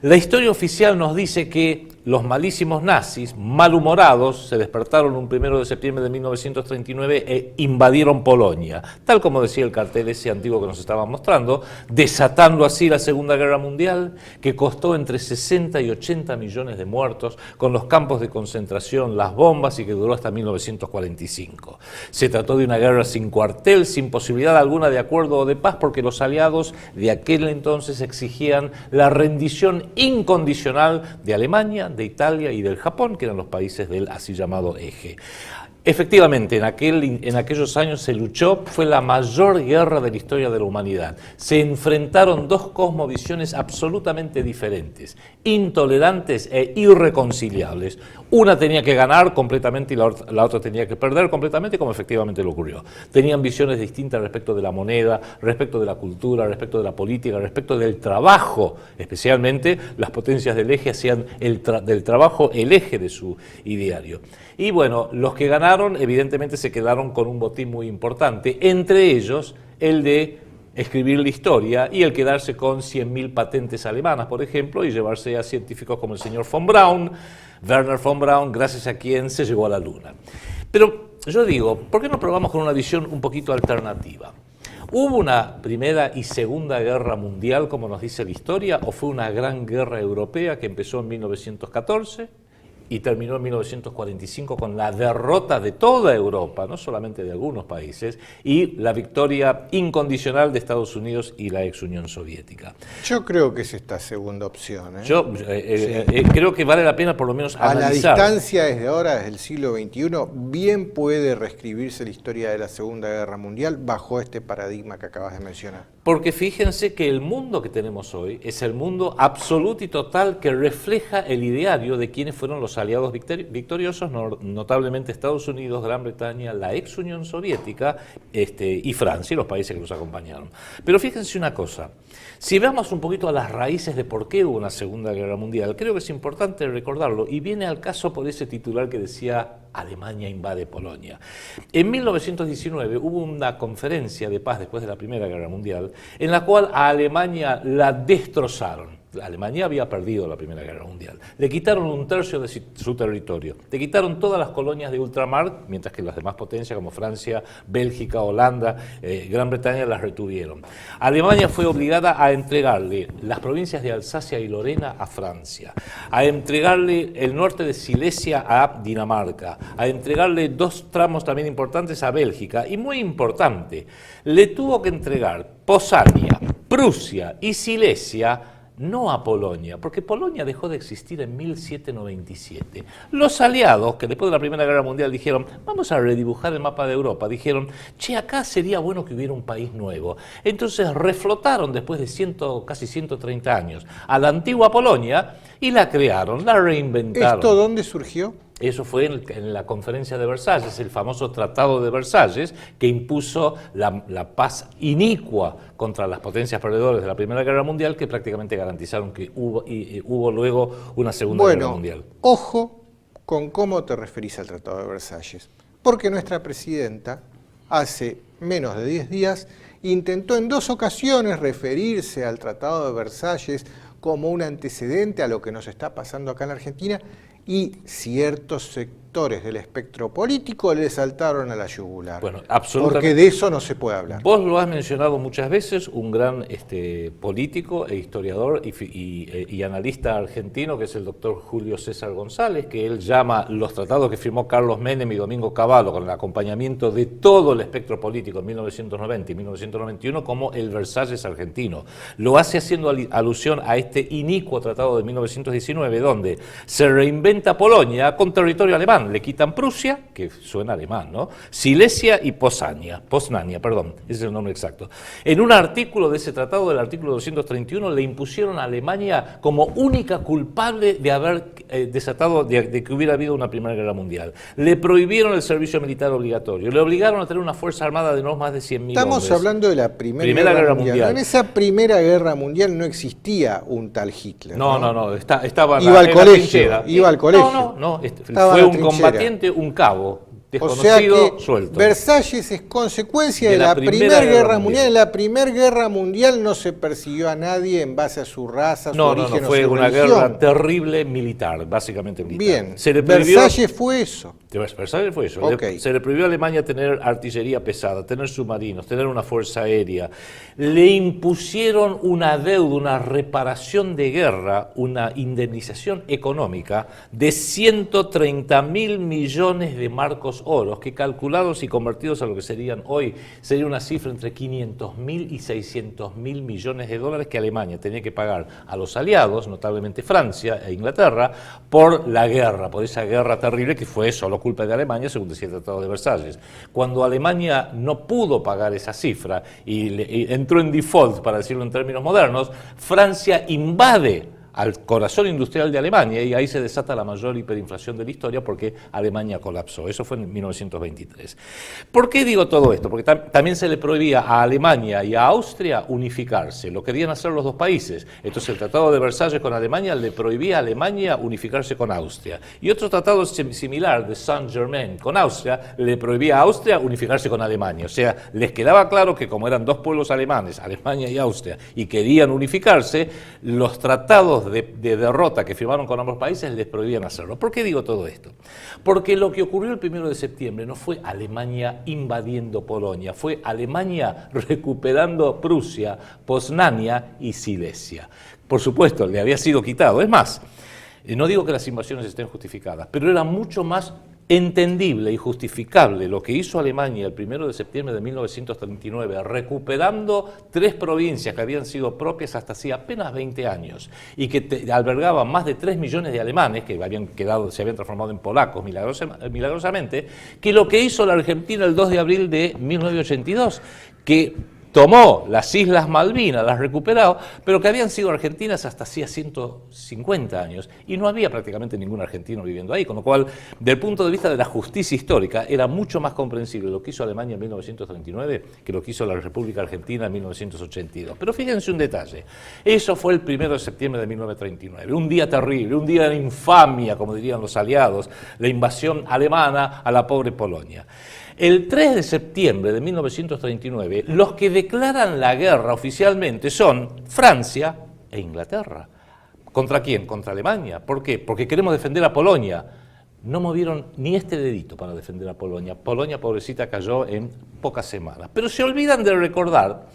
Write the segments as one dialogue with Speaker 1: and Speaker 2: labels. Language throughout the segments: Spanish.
Speaker 1: La historia oficial nos dice que los malísimos nazis, malhumorados, se despertaron un 1 de septiembre de 1939 e invadieron Polonia, tal como decía el cartel ese antiguo que nos estaban mostrando, desatando así la Segunda Guerra Mundial, que costó entre 60 y 80 millones de muertos, con los campos de concentración, las bombas, y que duró hasta 1945. Se trató de una guerra sin cuartel, sin posibilidad alguna de acuerdo o de paz, porque los aliados de aquel entonces exigían la rendición incondicional de Alemania, de Italia y del Japón, que eran los países del así llamado eje. Efectivamente, en aquellos años se luchó, fue la mayor guerra de la historia de la humanidad. Se enfrentaron dos cosmovisiones absolutamente diferentes, intolerantes e irreconciliables. Una tenía que ganar completamente y la otra tenía que perder completamente, como efectivamente lo ocurrió. Tenían visiones distintas respecto de la moneda, respecto de la cultura, respecto de la política, respecto del trabajo. Especialmente las potencias del eje hacían del trabajo el eje de su ideario. Y bueno, los que ganaron evidentemente se quedaron con un botín muy importante, entre ellos el de escribir la historia y el quedarse con 100.000 patentes alemanas, por ejemplo, y llevarse a científicos como el señor von Braun, Werner von Braun, gracias a quien se llegó a la Luna. Pero yo digo, ¿por qué no probamos con una visión un poquito alternativa? ¿Hubo una Primera y Segunda Guerra Mundial, como nos dice la historia, o fue una gran guerra europea que empezó en 1914? Y terminó en 1945 con la derrota de toda Europa, no solamente de algunos países, y la victoria incondicional de Estados Unidos y la ex Unión Soviética.
Speaker 2: Yo creo que es esta segunda opción.
Speaker 1: Yo creo que vale la pena por lo menos analizar.
Speaker 2: A la distancia desde ahora, desde el siglo XXI, bien puede reescribirse la historia de la Segunda Guerra Mundial bajo este paradigma que acabas de mencionar.
Speaker 1: Porque fíjense que el mundo que tenemos hoy es el mundo absoluto y total que refleja el ideario de quienes fueron los aliados victoriosos, notablemente Estados Unidos, Gran Bretaña, la ex Unión Soviética y Francia y los países que los acompañaron. Pero fíjense una cosa, si vamos un poquito a las raíces de por qué hubo una Segunda Guerra Mundial, creo que es importante recordarlo, y viene al caso por ese titular que decía Alemania invade Polonia. En 1919 hubo una conferencia de paz después de la Primera Guerra Mundial en la cual a Alemania la destrozaron. Alemania había perdido la Primera Guerra Mundial. Le quitaron 1/3 de su territorio. Le quitaron todas las colonias de ultramar, mientras que las demás potencias como Francia, Bélgica, Holanda, Gran Bretaña las retuvieron. Alemania fue obligada a entregarle las provincias de Alsacia y Lorena a Francia, a entregarle el norte de Silesia a Dinamarca, a entregarle 2 tramos también importantes a Bélgica, y muy importante, le tuvo que entregar Posania, Prusia y Silesia, no a Polonia, porque Polonia dejó de existir en 1797. Los aliados, que después de la Primera Guerra Mundial dijeron, vamos a redibujar el mapa de Europa, dijeron, che, acá sería bueno que hubiera un país nuevo. Entonces reflotaron después de casi 130 años a la antigua Polonia y la crearon, la reinventaron.
Speaker 2: ¿Esto dónde surgió?
Speaker 1: Eso fue en la conferencia de Versalles, el famoso Tratado de Versalles, que impuso la paz inicua contra las potencias perdedoras de la Primera Guerra Mundial, que prácticamente garantizaron que hubo luego una Segunda Guerra Mundial.
Speaker 2: Ojo con cómo te referís al Tratado de Versalles, porque nuestra presidenta hace menos de 10 días intentó en 2 ocasiones referirse al Tratado de Versalles como un antecedente a lo que nos está pasando acá en la Argentina, y ciertos sectores del espectro político le saltaron a la yugular.
Speaker 1: Bueno, absolutamente.
Speaker 2: Porque de eso no se puede hablar.
Speaker 1: Vos lo has mencionado muchas veces, un gran político e historiador y analista argentino, que es el doctor Julio César González, que él llama los tratados que firmó Carlos Menem y Domingo Cavallo con el acompañamiento de todo el espectro político en 1990 y 1991 como el Versalles argentino. Lo hace haciendo alusión a este inicuo tratado de 1919, donde se reinventa Polonia con territorio alemán. Le quitan Prusia, que suena alemán, ¿no? Silesia y Poznania, ese es el nombre exacto. En un artículo de ese tratado, del artículo 231, le impusieron a Alemania como única culpable de haber desatado, de que hubiera habido una Primera Guerra Mundial. Le prohibieron el servicio militar obligatorio, le obligaron a tener una fuerza armada de no más de 100.000 hombres.
Speaker 2: Estamos hablando de la Primera Guerra Mundial. En esa Primera Guerra Mundial no existía un tal Hitler.
Speaker 1: No, estaba
Speaker 2: iba al colegio.
Speaker 1: No, fue un combatiente, un cabo, desconocido,
Speaker 2: que
Speaker 1: suelto.
Speaker 2: Versalles es consecuencia de la Primera Guerra Mundial. En la Primera Guerra Mundial no se persiguió a nadie en base a su raza, su origen
Speaker 1: no, fue
Speaker 2: o su
Speaker 1: una
Speaker 2: religión.
Speaker 1: guerra terrible militar, básicamente militar.
Speaker 2: Bien,
Speaker 1: Se le prohibió,
Speaker 2: Versalles fue eso.
Speaker 1: Versalles fue eso.
Speaker 2: Okay.
Speaker 1: Se le prohibió a Alemania tener artillería pesada, tener submarinos, tener una fuerza aérea. Le impusieron una deuda, una reparación de guerra, una indemnización económica de 130.000 millones de marcos oros, que calculados y convertidos a lo que serían hoy, sería una cifra entre 500.000 y 600.000 millones de dólares que Alemania tenía que pagar a los aliados, notablemente Francia e Inglaterra, por la guerra, por esa guerra terrible que fue solo culpa de Alemania, según decía el Tratado de Versalles. Cuando Alemania no pudo pagar esa cifra y entró en default, para decirlo en términos modernos, Francia invade al corazón industrial de Alemania y ahí se desata la mayor hiperinflación de la historia porque Alemania colapsó. Eso fue en 1923. ¿Por qué digo todo esto? Porque también se le prohibía a Alemania y a Austria unificarse. Lo querían hacer los dos países. Entonces el Tratado de Versalles con Alemania le prohibía a Alemania unificarse con Austria. Y otro tratado similar de Saint-Germain con Austria le prohibía a Austria unificarse con Alemania. O sea, les quedaba claro que como eran dos pueblos alemanes, Alemania y Austria, y querían unificarse, los tratados de derrota que firmaron con ambos países les prohibían hacerlo. ¿Por qué digo todo esto? Porque lo que ocurrió el 1 de septiembre no fue Alemania invadiendo Polonia, fue Alemania recuperando Prusia, Poznania y Silesia. Por supuesto, le había sido quitado. Es más, no digo que las invasiones estén justificadas, pero era mucho más entendible y justificable lo que hizo Alemania el 1 de septiembre de 1939, recuperando 3 provincias que habían sido propias hasta hacía apenas 20 años y que albergaban más de 3 millones de alemanes que se habían transformado en polacos milagrosamente, que lo que hizo la Argentina el 2 de abril de 1982, que tomó las Islas Malvinas, las recuperó, pero que habían sido argentinas hasta hacía 150 años y no había prácticamente ningún argentino viviendo ahí, con lo cual, desde el punto de vista de la justicia histórica, era mucho más comprensible lo que hizo Alemania en 1939 que lo que hizo la República Argentina en 1982. Pero fíjense un detalle, eso fue el 1 de septiembre de 1939, un día terrible, un día de infamia, como dirían los aliados, la invasión alemana a la pobre Polonia. El 3 de septiembre de 1939, los que declaran la guerra oficialmente son Francia e Inglaterra. ¿Contra quién? Contra Alemania. ¿Por qué? Porque queremos defender a Polonia. No movieron ni este dedito para defender a Polonia. Polonia, pobrecita, cayó en pocas semanas. Pero se olvidan de recordar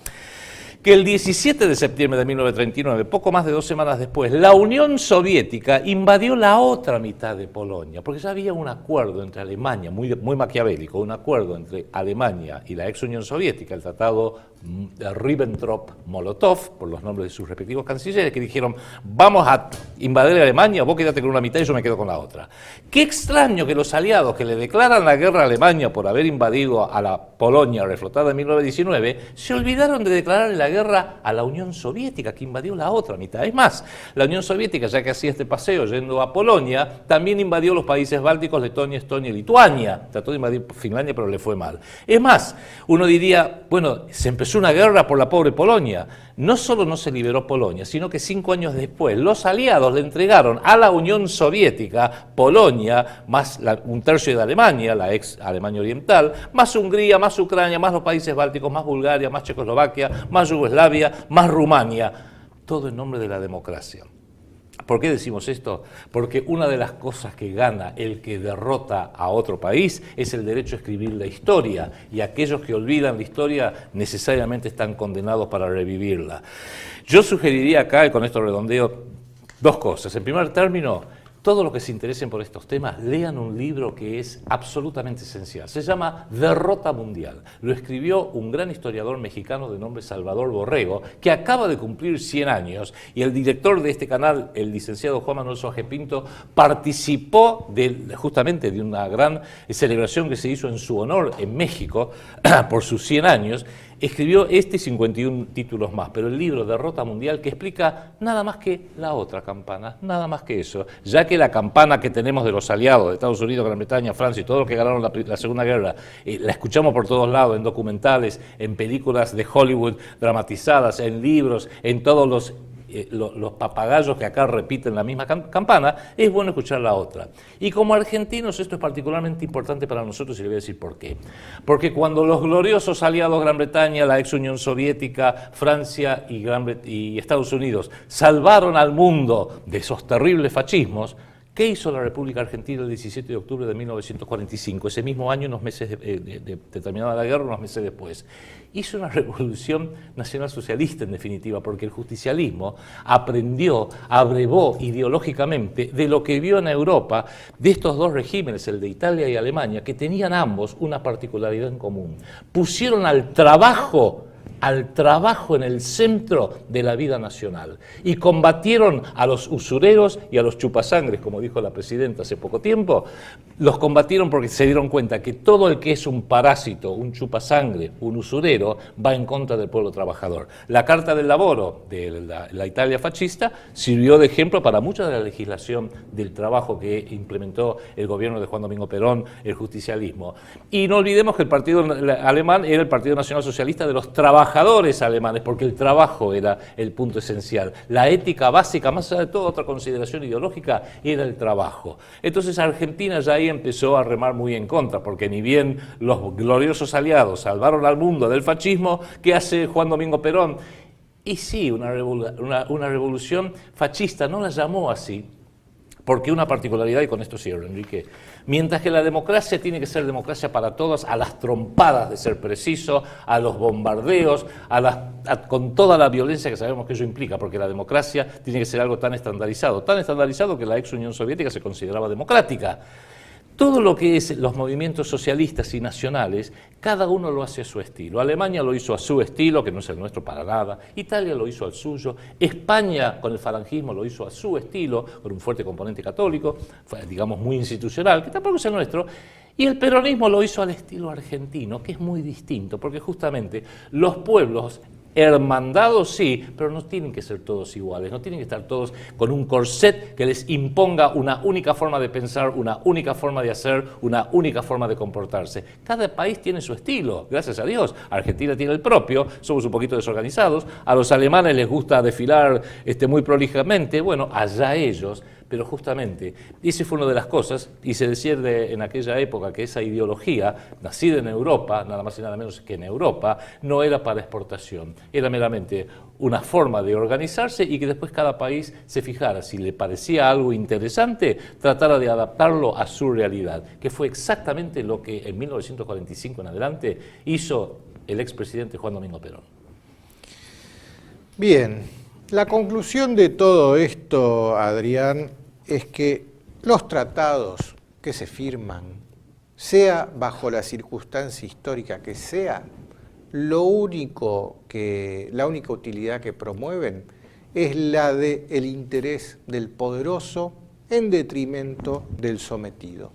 Speaker 1: que el 17 de septiembre de 1939, poco más de 2 semanas después, la Unión Soviética invadió la otra mitad de Polonia, porque ya había un acuerdo entre Alemania, muy maquiavélico, un acuerdo entre Alemania y la ex Unión Soviética, el tratado de Ribbentrop-Molotov, por los nombres de sus respectivos cancilleres, que dijeron, vamos a invadir Alemania, vos quédate con una mitad y yo me quedo con la otra. Qué extraño que los aliados que le declaran la guerra a Alemania por haber invadido a la Polonia reflotada en 1919, se olvidaron de declarar la guerra a la Unión Soviética, que invadió la otra mitad. Es más, la Unión Soviética, ya que hacía este paseo yendo a Polonia, también invadió los países bálticos, Letonia, Estonia y Lituania. Trató de invadir Finlandia, pero le fue mal. Es más, uno diría, bueno, se empezó una guerra por la pobre Polonia. No solo no se liberó Polonia, sino que 5 años después los aliados le entregaron a la Unión Soviética Polonia, más un tercio de Alemania, la ex Alemania Oriental, más Hungría, más Ucrania, más los países bálticos, más Bulgaria, más Checoslovaquia, más Yugoslavia, más Rumania, todo en nombre de la democracia. ¿Por qué decimos esto? Porque una de las cosas que gana el que derrota a otro país es el derecho a escribir la historia, y aquellos que olvidan la historia necesariamente están condenados para revivirla. Yo sugeriría acá, y con esto redondeo, 2 cosas. En primer término, todos los que se interesen por estos temas, lean un libro que es absolutamente esencial. Se llama Derrota Mundial. Lo escribió un gran historiador mexicano de nombre Salvador Borrego, que acaba de cumplir 100 años, y el director de este canal, el licenciado Juan Manuel Soaje Pinto, participó justamente de una gran celebración que se hizo en su honor en México por sus 100 años. Escribió este y 51 títulos más, pero el libro Derrota Mundial, que explica nada más que la otra campana, nada más que eso, ya que la campana que tenemos de los aliados de Estados Unidos, Gran Bretaña, Francia y todos los que ganaron la Segunda Guerra, la escuchamos por todos lados, en documentales, en películas de Hollywood dramatizadas, en libros, en todos los los papagayos que acá repiten la misma campana, es bueno escuchar la otra. Y como argentinos esto es particularmente importante para nosotros y le voy a decir por qué. Porque cuando los gloriosos aliados Gran Bretaña, la ex Unión Soviética, Francia y Estados Unidos salvaron al mundo de esos terribles fascismos, ¿qué hizo la República Argentina el 17 de octubre de 1945? Ese mismo año, unos meses de terminada la guerra, unos meses después. Hizo una revolución nacionalsocialista, en definitiva, porque el justicialismo aprendió, abrevó ideológicamente de lo que vio en Europa de estos dos regímenes, el de Italia y Alemania, que tenían ambos una particularidad en común. Pusieron al trabajo en el centro de la vida nacional y combatieron a los usureros y a los chupasangres, como dijo la presidenta hace poco tiempo. Los combatieron porque se dieron cuenta que todo el que es un parásito, un chupasangre, un usurero, va en contra del pueblo trabajador. La Carta del Lavoro de la Italia fascista sirvió de ejemplo para mucha de la legislación del trabajo que implementó el gobierno de Juan Domingo Perón, el justicialismo. Y no olvidemos que el partido alemán era el Partido Nacional Socialista de los trabajadores alemanes, porque el trabajo era el punto esencial. La ética básica, más allá de toda otra consideración ideológica, era el trabajo. Entonces Argentina ya ahí empezó a remar muy en contra, porque ni bien los gloriosos aliados salvaron al mundo del fascismo, ¿qué hace Juan Domingo Perón? Y sí, una revolución fascista, no la llamó así, porque una particularidad, y con esto cierro, Enrique, mientras que la democracia tiene que ser democracia para todos, a las trompadas de ser preciso, a los bombardeos, con toda la violencia que sabemos que ello implica, porque la democracia tiene que ser algo tan estandarizado que la ex Unión Soviética se consideraba democrática. Todo lo que es los movimientos socialistas y nacionales, cada uno lo hace a su estilo. Alemania lo hizo a su estilo, que no es el nuestro para nada. Italia lo hizo al suyo. España, con el falangismo, lo hizo a su estilo, con un fuerte componente católico, digamos muy institucional, que tampoco es el nuestro. Y el peronismo lo hizo al estilo argentino, que es muy distinto, porque justamente los pueblos hermandados sí, pero no tienen que ser todos iguales, no tienen que estar todos con un corset que les imponga una única forma de pensar, una única forma de hacer, una única forma de comportarse. Cada país tiene su estilo, gracias a Dios. Argentina tiene el propio, somos un poquito desorganizados, a los alemanes les gusta desfilar muy prolijamente, bueno, allá ellos. Pero justamente, esa fue una de las cosas, y se decía en aquella época que esa ideología, nacida en Europa, nada más y nada menos que en Europa, no era para exportación, era meramente una forma de organizarse y que después cada país se fijara, si le parecía algo interesante, tratara de adaptarlo a su realidad, que fue exactamente lo que en 1945 en adelante hizo el expresidente Juan Domingo Perón.
Speaker 2: Bien. La conclusión de todo esto, Adrián, es que los tratados que se firman, sea bajo la circunstancia histórica que sea, la única utilidad que promueven es la del interés del poderoso en detrimento del sometido.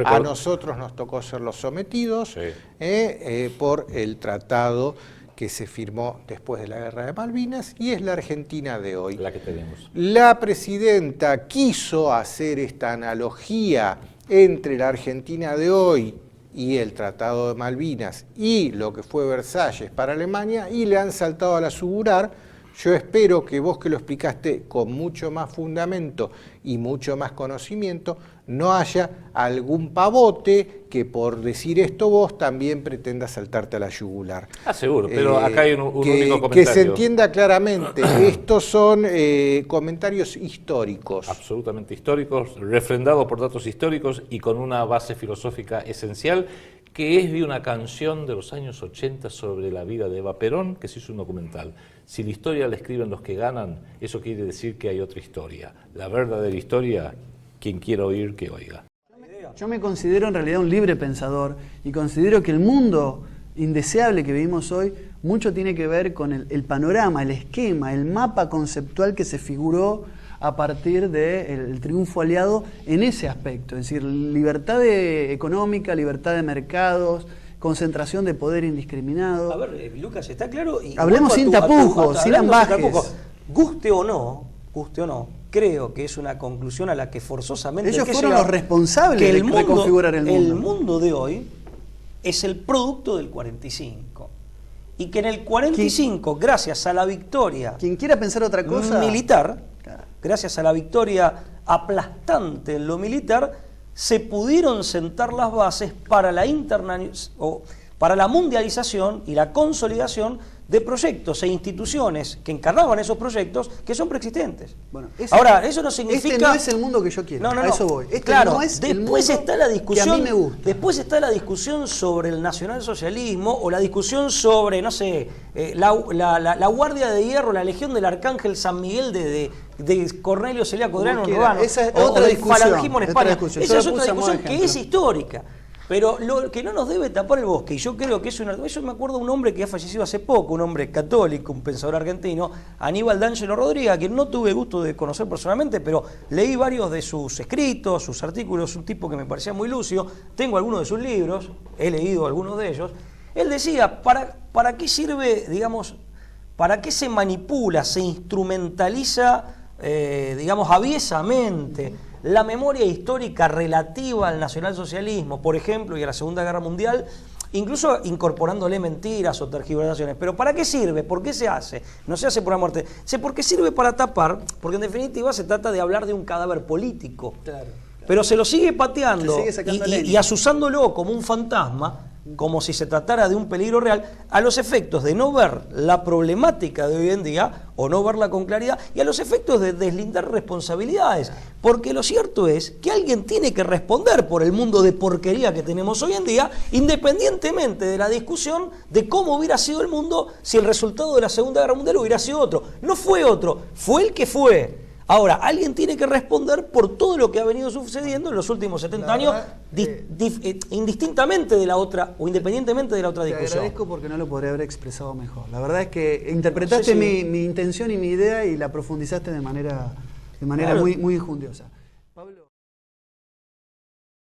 Speaker 2: A nosotros nos tocó ser los sometidos, sí, por el tratado que se firmó después de la Guerra de Malvinas, y es la Argentina de hoy.
Speaker 1: La que tenemos.
Speaker 2: La presidenta quiso hacer esta analogía entre la Argentina de hoy y el Tratado de Malvinas y lo que fue Versalles para Alemania, y le han saltado a la yugular. Yo espero que vos, que lo explicaste con mucho más fundamento y mucho más conocimiento, no haya algún pavote que por decir esto vos también pretenda saltarte a la yugular.
Speaker 1: Seguro, pero acá hay un único comentario.
Speaker 2: Que se entienda claramente, estos son comentarios históricos.
Speaker 1: Absolutamente históricos, refrendados por datos históricos y con una base filosófica esencial, que es de una canción de los años 80 sobre la vida de Eva Perón, que se hizo un documental. Si la historia la escriben los que ganan, eso quiere decir que hay otra historia. La verdadera historia, quien quiera oír, que oiga.
Speaker 3: Yo me considero en realidad un libre pensador y considero que el mundo indeseable que vivimos hoy mucho tiene que ver con el panorama, el esquema, el mapa conceptual que se figuró a partir del triunfo aliado en ese aspecto. Es decir, libertad económica, libertad de mercados, concentración de poder indiscriminado.
Speaker 4: A ver, Lucas, ¿está claro? Y
Speaker 3: hablemos sin tapujos, sin ambajes.
Speaker 4: Guste o no, creo que es una conclusión a la que forzosamente...
Speaker 3: Ellos fueron los responsables de reconfigurar el mundo.
Speaker 4: El mundo de hoy es el producto del 45. y que en el 45, gracias a la victoria
Speaker 3: Quien quiera pensar otra cosa...
Speaker 4: militar,
Speaker 3: Claro.
Speaker 4: gracias a la victoria aplastante en lo militar, se pudieron sentar las bases para para la mundialización y la consolidación de proyectos e instituciones que encarnaban esos proyectos que son preexistentes.
Speaker 3: Bueno,
Speaker 4: ahora, eso no significa...
Speaker 3: Este no es el mundo que yo quiero, a eso voy. Este
Speaker 4: claro,
Speaker 3: no es el
Speaker 4: después
Speaker 3: mundo
Speaker 4: está la discusión,
Speaker 3: que a mí me gusta.
Speaker 4: después está la discusión sobre el nacionalsocialismo o la discusión sobre, no sé, la Guardia de Hierro, la Legión del Arcángel San Miguel de Cornelio Celíaco Adriano Urbano,
Speaker 3: esa es
Speaker 4: o
Speaker 3: otra
Speaker 4: del
Speaker 3: discusión,
Speaker 4: falangismo en
Speaker 3: otra
Speaker 4: España.
Speaker 3: discusión.
Speaker 4: Esa
Speaker 3: Yo
Speaker 4: es
Speaker 3: la
Speaker 4: otra
Speaker 3: puse a modo de
Speaker 4: discusión que es
Speaker 3: ejemplo.
Speaker 4: histórica. Pero lo que no nos debe tapar el bosque, y yo creo que es una... Yo me acuerdo de un hombre que ha fallecido hace poco, un hombre católico, un pensador argentino, Aníbal D'Angelo Rodríguez, a quien no tuve gusto de conocer personalmente, pero leí varios de sus escritos, sus artículos, un tipo que me parecía muy lúcido, tengo algunos de sus libros, he leído algunos de ellos. Él decía, ¿para qué sirve, digamos, para qué se manipula, se instrumentaliza, digamos, aviesamente la memoria histórica relativa al nacionalsocialismo, por ejemplo, y a la Segunda Guerra Mundial, incluso incorporándole mentiras o tergiversaciones? ¿Pero para qué sirve? ¿Por qué se hace? No se hace por la muerte. Porque sirve para tapar, porque en definitiva se trata de hablar de un cadáver político.
Speaker 3: Claro.
Speaker 4: Pero se lo sigue pateando
Speaker 3: Se sigue sacando leña.
Speaker 4: y asusándolo como un fantasma, como si se tratara de un peligro real, a los efectos de no ver la problemática de hoy en día, o no verla con claridad, y a los efectos de deslindar responsabilidades. Porque lo cierto es que alguien tiene que responder por el mundo de porquería que tenemos hoy en día, independientemente de la discusión de cómo hubiera sido el mundo si el resultado de la Segunda Guerra Mundial hubiera sido otro. No fue otro, fue el que fue. Ahora, alguien tiene que responder por todo lo que ha venido sucediendo en los últimos 70 años, indistintamente de la otra, o independientemente de la otra
Speaker 3: Te
Speaker 4: discusión.
Speaker 3: agradezco porque no lo podría haber expresado mejor. La verdad es que interpretaste mi intención y mi idea y la profundizaste de manera
Speaker 4: Claro.
Speaker 3: muy enjundiosa.